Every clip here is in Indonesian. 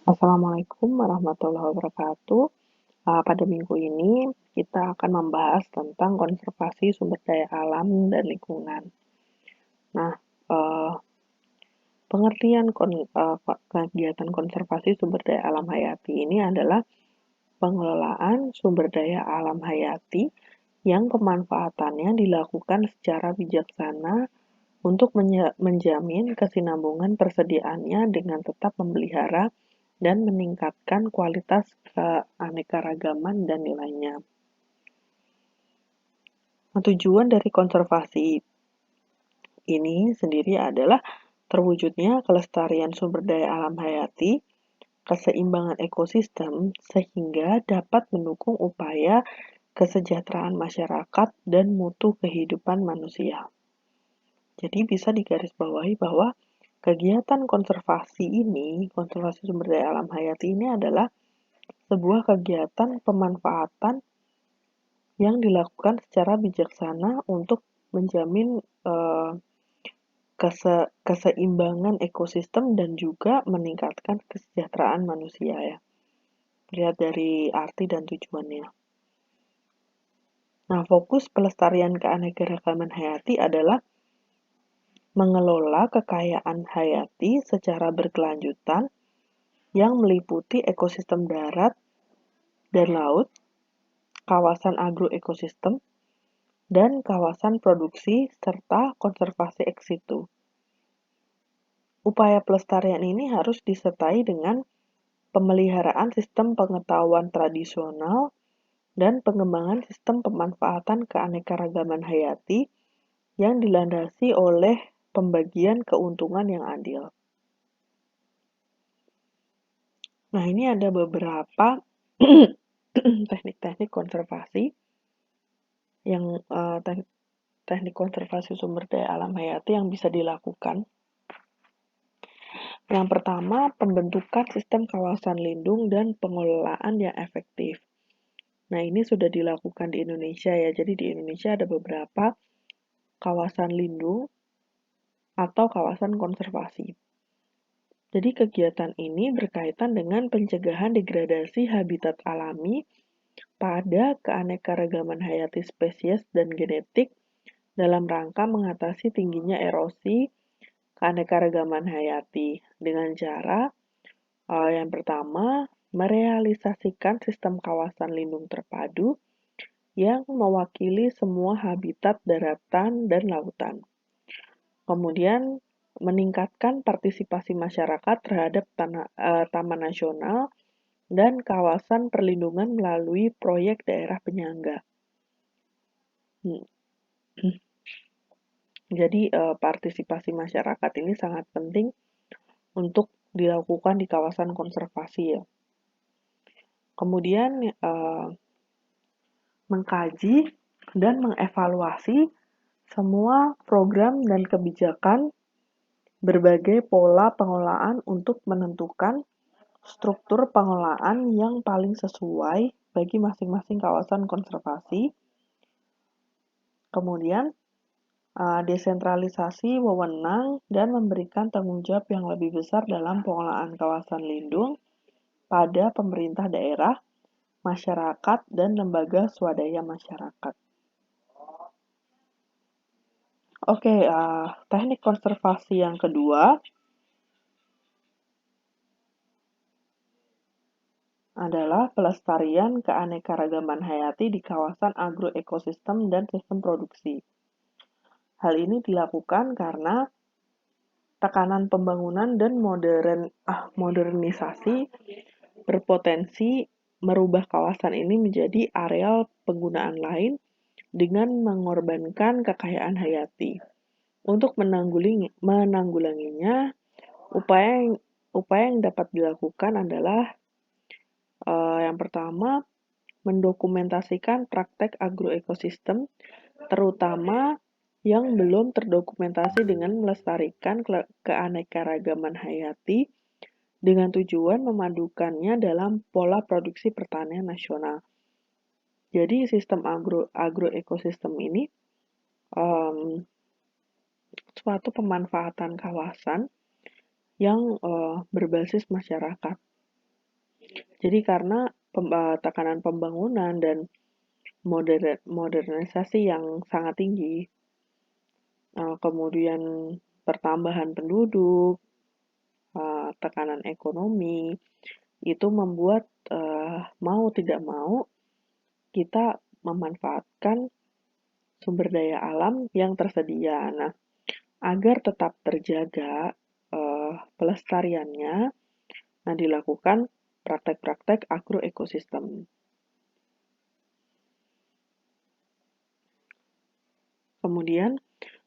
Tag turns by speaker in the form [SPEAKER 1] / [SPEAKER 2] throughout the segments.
[SPEAKER 1] Assalamualaikum warahmatullahi wabarakatuh. Pada minggu ini kita akan membahas tentang konservasi sumber daya alam dan lingkungan. Nah, eh, pengertian kegiatan konservasi sumber daya alam hayati ini adalah pengelolaan sumber daya alam hayati yang pemanfaatannya dilakukan secara bijaksana untuk menjamin kesinambungan persediaannya dengan tetap memelihara dan meningkatkan kualitas keanekaragaman dan nilainya. Nah, tujuan dari konservasi ini sendiri adalah terwujudnya kelestarian sumber daya alam hayati, keseimbangan ekosistem, sehingga dapat mendukung upaya kesejahteraan masyarakat dan mutu kehidupan manusia. Jadi bisa digarisbawahi bahwa kegiatan konservasi sumber daya alam hayati ini adalah sebuah kegiatan pemanfaatan yang dilakukan secara bijaksana untuk menjamin keseimbangan ekosistem dan juga meningkatkan kesejahteraan manusia ya. Lihat dari arti dan tujuannya. Nah, fokus pelestarian keanekaragaman hayati adalah mengelola kekayaan hayati secara berkelanjutan yang meliputi ekosistem darat dan laut, kawasan agroekosistem, dan kawasan produksi serta konservasi ex situ. Upaya pelestarian ini harus disertai dengan pemeliharaan sistem pengetahuan tradisional dan pengembangan sistem pemanfaatan keanekaragaman hayati yang dilandasi oleh pembagian keuntungan yang adil. Nah, ini ada beberapa teknik-teknik konservasi yang teknik konservasi sumber daya alam hayati yang bisa dilakukan. Yang pertama, pembentukan sistem kawasan lindung dan pengelolaan yang efektif. Nah, ini sudah dilakukan di Indonesia ya. Jadi di Indonesia ada beberapa kawasan lindung atau kawasan konservasi. Jadi kegiatan ini berkaitan dengan pencegahan degradasi habitat alami pada keanekaragaman hayati spesies dan genetik dalam rangka mengatasi tingginya erosi keanekaragaman hayati dengan cara yang pertama, merealisasikan sistem kawasan lindung terpadu yang mewakili semua habitat daratan dan lautan. Kemudian, meningkatkan partisipasi masyarakat terhadap taman nasional dan kawasan perlindungan melalui proyek daerah penyangga. Jadi, partisipasi masyarakat ini sangat penting untuk dilakukan di kawasan konservasi ya. Kemudian, mengkaji dan mengevaluasi semua program dan kebijakan berbagai pola pengelolaan untuk menentukan struktur pengelolaan yang paling sesuai bagi masing-masing kawasan konservasi. Kemudian, desentralisasi wewenang dan memberikan tanggung jawab yang lebih besar dalam pengelolaan kawasan lindung pada pemerintah daerah, masyarakat, dan lembaga swadaya masyarakat. Oke, teknik konservasi yang kedua adalah pelestarian keanekaragaman hayati di kawasan agroekosistem dan sistem produksi. Hal ini dilakukan karena tekanan pembangunan dan modernisasi berpotensi merubah kawasan ini menjadi areal penggunaan lain dengan mengorbankan kekayaan hayati. Untuk menanggulanginya, upaya yang dapat dilakukan adalah yang pertama, mendokumentasikan praktek agroekosistem, terutama yang belum terdokumentasi dengan melestarikan keanekaragaman hayati dengan tujuan memadukannya dalam pola produksi pertanian nasional. Jadi sistem agroekosistem ini suatu pemanfaatan kawasan yang berbasis masyarakat. Jadi karena tekanan pembangunan dan modernisasi yang sangat tinggi, kemudian pertambahan penduduk, tekanan ekonomi, itu membuat mau tidak mau kita memanfaatkan sumber daya alam yang tersedia. Nah, agar tetap terjaga pelestariannya, nah dilakukan praktek-praktek agroekosistem. Kemudian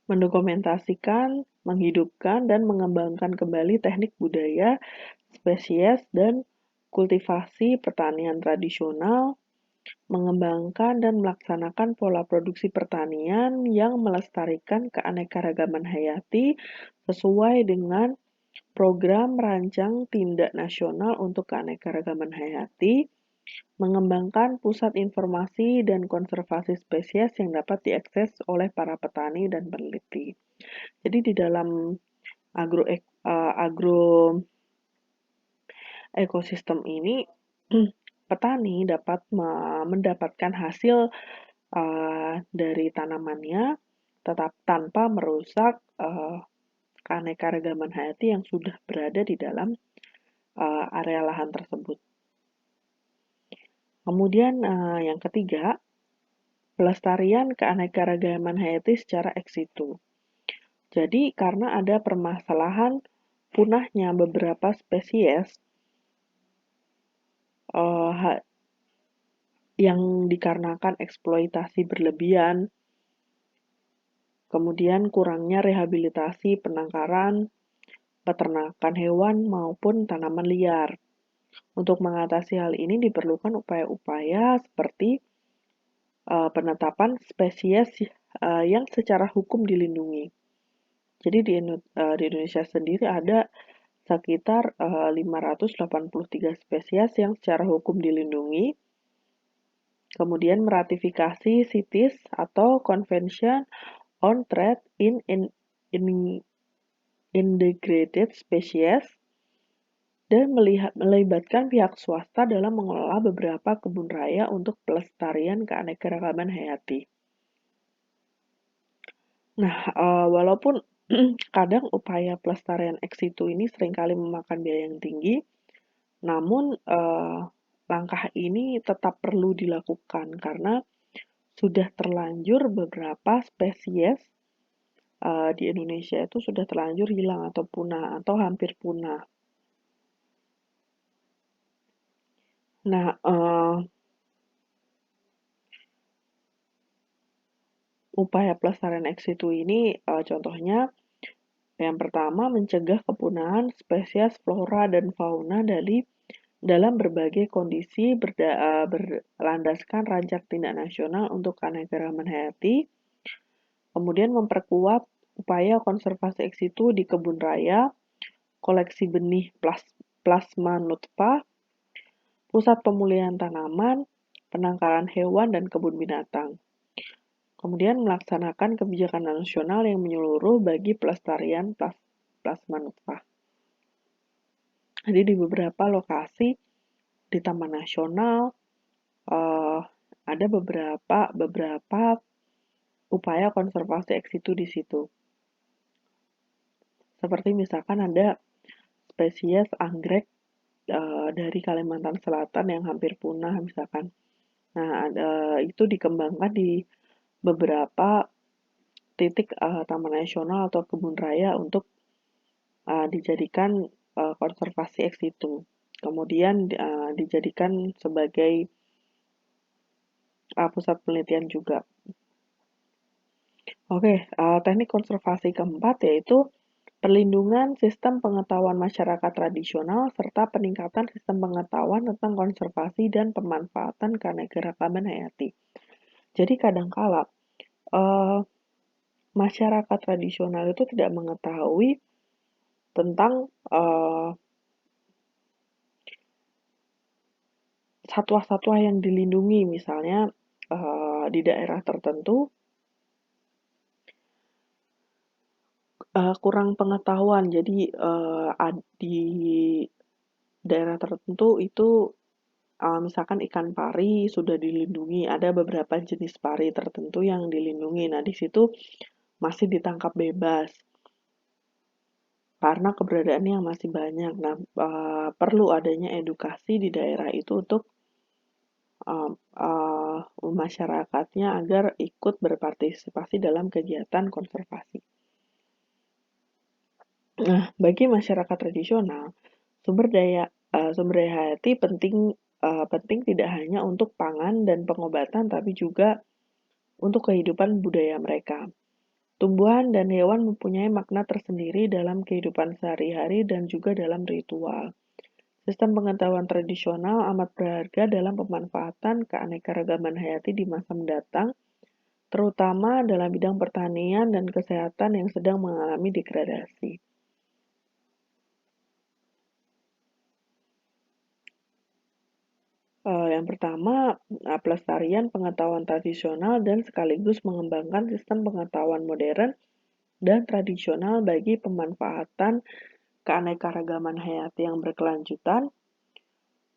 [SPEAKER 1] mendokumentasikan, menghidupkan, dan mengembangkan kembali teknik budaya, spesies, dan kultivasi pertanian tradisional, mengembangkan dan melaksanakan pola produksi pertanian yang melestarikan keanekaragaman hayati sesuai dengan program rancang tindak nasional untuk keanekaragaman hayati, mengembangkan pusat informasi dan konservasi spesies yang dapat diakses oleh para petani dan peneliti. Jadi di dalam agro ekosistem ini petani dapat mendapatkan hasil dari tanamannya tetap tanpa merusak keanekaragaman hayati yang sudah berada di dalam area lahan tersebut. Kemudian yang ketiga, pelestarian keanekaragaman hayati secara ex situ. Jadi karena ada permasalahan punahnya beberapa spesies yang dikarenakan eksploitasi berlebihan, kemudian kurangnya rehabilitasi penangkaran, peternakan hewan maupun tanaman liar. Untuk mengatasi hal ini diperlukan upaya-upaya seperti penetapan spesies yang secara hukum dilindungi. Jadi di Indonesia sendiri ada sekitar 583 spesies yang secara hukum dilindungi. Kemudian meratifikasi CITES atau Convention on Trade in Endangered Species dan melibatkan pihak swasta dalam mengelola beberapa kebun raya untuk pelestarian keanekaragaman hayati. Nah, walaupun kadang upaya pelestarian ex situ ini seringkali memakan biaya yang tinggi, namun langkah ini tetap perlu dilakukan karena sudah terlanjur beberapa spesies di Indonesia itu sudah terlanjur hilang atau punah atau hampir punah. Nah, upaya pelestarian ex situ ini contohnya yang pertama mencegah kepunahan spesies flora dan fauna dalam berbagai kondisi berlandaskan rancang tindak nasional untuk keanekaragaman hayati, kemudian memperkuat upaya konservasi ex situ di kebun raya, koleksi benih plasma nutfah, pusat pemulihan tanaman, penangkaran hewan dan kebun binatang. Kemudian melaksanakan kebijakan nasional yang menyeluruh bagi pelestarian plasma nutfah. Jadi di beberapa lokasi di Taman Nasional ada beberapa upaya konservasi ex situ di situ. Seperti misalkan ada spesies anggrek dari Kalimantan Selatan yang hampir punah misalkan. Nah, itu dikembangkan di beberapa titik taman nasional atau kebun raya untuk dijadikan konservasi ex situ. Kemudian dijadikan sebagai pusat penelitian juga. Oke, teknik konservasi keempat yaitu perlindungan sistem pengetahuan masyarakat tradisional serta peningkatan sistem pengetahuan tentang konservasi dan pemanfaatan keanekaragaman hayati. Jadi kadangkala masyarakat tradisional itu tidak mengetahui tentang satwa-satwa yang dilindungi, misalnya di daerah tertentu kurang pengetahuan. Jadi di daerah tertentu itu misalkan ikan pari sudah dilindungi, ada beberapa jenis pari tertentu yang dilindungi. Nah, di situ masih ditangkap bebas karena keberadaannya yang masih banyak. Nah, perlu adanya edukasi di daerah itu untuk masyarakatnya agar ikut berpartisipasi dalam kegiatan konservasi. Nah, bagi masyarakat tradisional, sumber daya hayati penting tidak hanya untuk pangan dan pengobatan, tapi juga untuk kehidupan budaya mereka. Tumbuhan dan hewan mempunyai makna tersendiri dalam kehidupan sehari-hari dan juga dalam ritual. Sistem pengetahuan tradisional amat berharga dalam pemanfaatan keanekaragaman hayati di masa mendatang, terutama dalam bidang pertanian dan kesehatan yang sedang mengalami degradasi. Yang pertama, pelestarian pengetahuan tradisional dan sekaligus mengembangkan sistem pengetahuan modern dan tradisional bagi pemanfaatan keanekaragaman hayati yang berkelanjutan,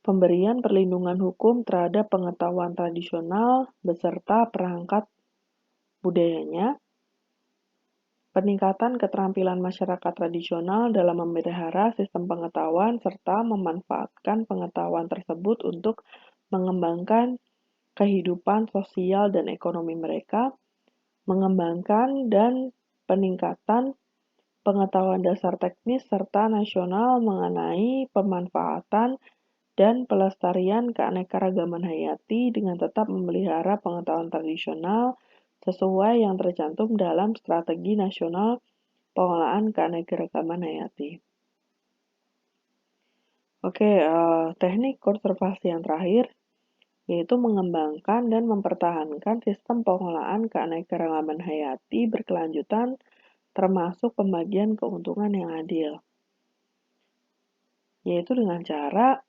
[SPEAKER 1] pemberian perlindungan hukum terhadap pengetahuan tradisional beserta perangkat budayanya, peningkatan keterampilan masyarakat tradisional dalam memelihara sistem pengetahuan serta memanfaatkan pengetahuan tersebut untuk mengembangkan kehidupan sosial dan ekonomi mereka, mengembangkan dan peningkatan pengetahuan dasar teknis serta nasional mengenai pemanfaatan dan pelestarian keanekaragaman hayati dengan tetap memelihara pengetahuan tradisional sesuai yang tercantum dalam Strategi Nasional Pengelolaan Keanekaragaman Hayati. Oke, teknik konservasi yang terakhir yaitu mengembangkan dan mempertahankan sistem pengelolaan keanekaragaman hayati berkelanjutan termasuk pembagian keuntungan yang adil. Yaitu dengan cara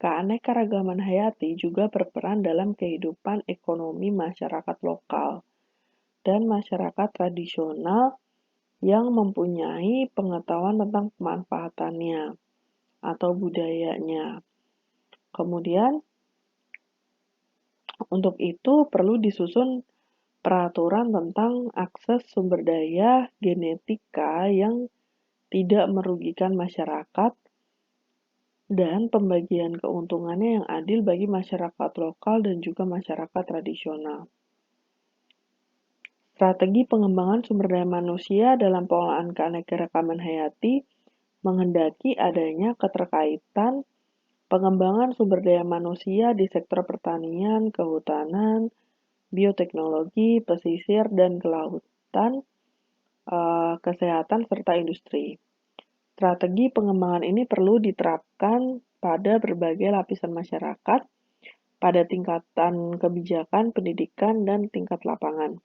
[SPEAKER 1] keanekaragaman hayati juga berperan dalam kehidupan ekonomi masyarakat lokal dan masyarakat tradisional yang mempunyai pengetahuan tentang pemanfaatannya atau budayanya. Kemudian, untuk itu perlu disusun peraturan tentang akses sumber daya genetika yang tidak merugikan masyarakat dan pembagian keuntungannya yang adil bagi masyarakat lokal dan juga masyarakat tradisional. Strategi pengembangan sumber daya manusia dalam pengelolaan keanekaragaman hayati menghendaki adanya keterkaitan pengembangan sumber daya manusia di sektor pertanian, kehutanan, bioteknologi, pesisir, dan kelautan, kesehatan, serta industri. Strategi pengembangan ini perlu diterapkan pada berbagai lapisan masyarakat, pada tingkatan kebijakan, pendidikan, dan tingkat lapangan.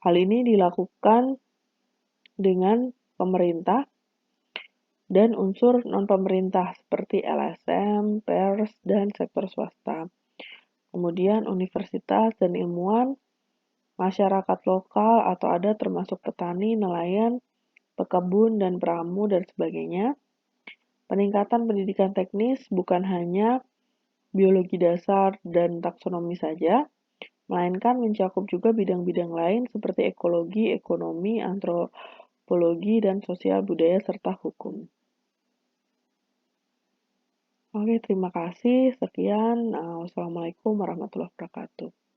[SPEAKER 1] Hal ini dilakukan dengan pemerintah dan unsur non-pemerintah seperti LSM, pers, dan sektor swasta. Kemudian universitas dan ilmuwan, masyarakat lokal atau adat termasuk petani, nelayan, pekebun, dan pramu, dan sebagainya. Peningkatan pendidikan teknis bukan hanya biologi dasar dan taksonomi saja, melainkan mencakup juga bidang-bidang lain seperti ekologi, ekonomi, antropologi, dan sosial budaya serta hukum. Oke, terima kasih. Sekian. Wassalamualaikum warahmatullahi wabarakatuh.